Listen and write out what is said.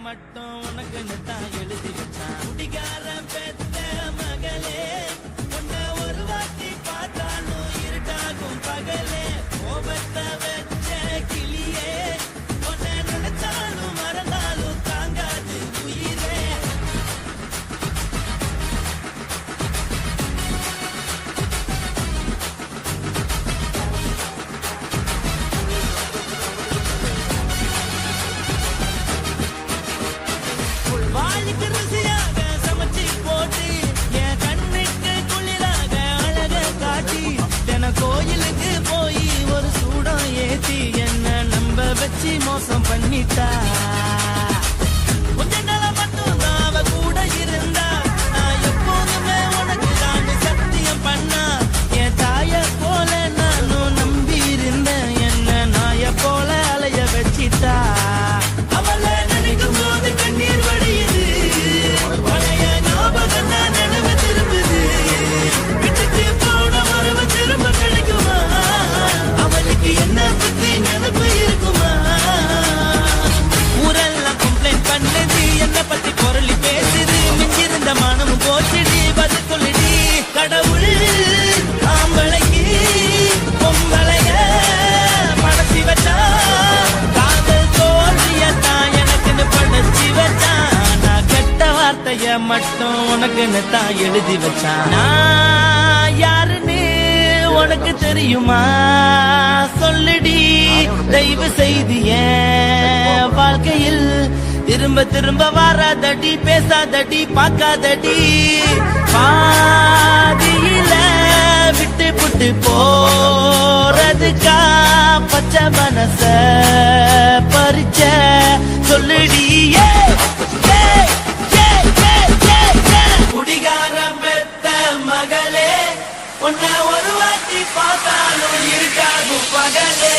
மட்டும் உனக்குன்னு தான் எழுதி வச்சான். குடிகாரன் பெத்த மகளே, உன்னை ஒரு வாட்டி பார்த்தாலும் இருட்டாகும் பகலே. கோபத்தை வச்ச கிளியே, உன்னை நினைச்சாலும் மறந்தாலும் தாங்காது உயிரே. வாய்க்கு ருசியாக சமைச்சி போட்டு என் கண்ணுக்கு குளிராக அழக காட்டி தின கோயிலுக்கு போய் ஒரு சூடம் ஏத்தி என்ன நம்ப வச்சு மோசம் பண்ணிட்டா. கொஞ்ச நாள் மட்டும் தான் அவ கூட இருந்தா, நான் எப்போதுமே உனக்கு தான் சத்தியம் பண்ணா. என் தாய போல நானும் நம்பி இருந்தேன், என்ன நாய போல அலைய வச்சிட்டா. அவளை நினைக்கும் போது கண்ணீர் வடியுது, பழைய ஞாபகம் தான் நினைவு திரும்புது. விட்டுட்டு போன வரவு திரும்ப கிடைக்குமா? அவளுக்கு என்ன பத்தி நினைப்பு இருக்குமா? ஊரெல்லாம் கம்ப்ளைண்ட் பண்ணுது, என்ன பத்தி பொருளி பேசுது. மிஞ்சிருந்த மானமும் போச்சுடி, பதில் சொல்லுடி. கடவுள் ஆம்பளைக்கு பொம்பளைய படைச்சி வச்சா, காதல் தோல்வியத்தான் எனக்குன்னு படைச்சி வச்சான். நான் கெட்ட வார்த்தைய மட்டும் உனக்குன்னு தான் எழுதி வச்சான். நான் யாருன்னு உனக்கு தெரியுமா? சொல்லுடி தயவு செய்து என் வாழ்க்கையில் திரும்ப திரும்ப வராதடி, பேசாதடி, பார்க்காதடி. பாதியில விட்டு புட்டு போறதுக்கா பச்சை மனச பறிச்ச சொல்லுடி. குடிகாரம் பெத்த மகளே, உன்னை ஒரு வாட்டி பார்த்தாலும் இருக்காது பகலே.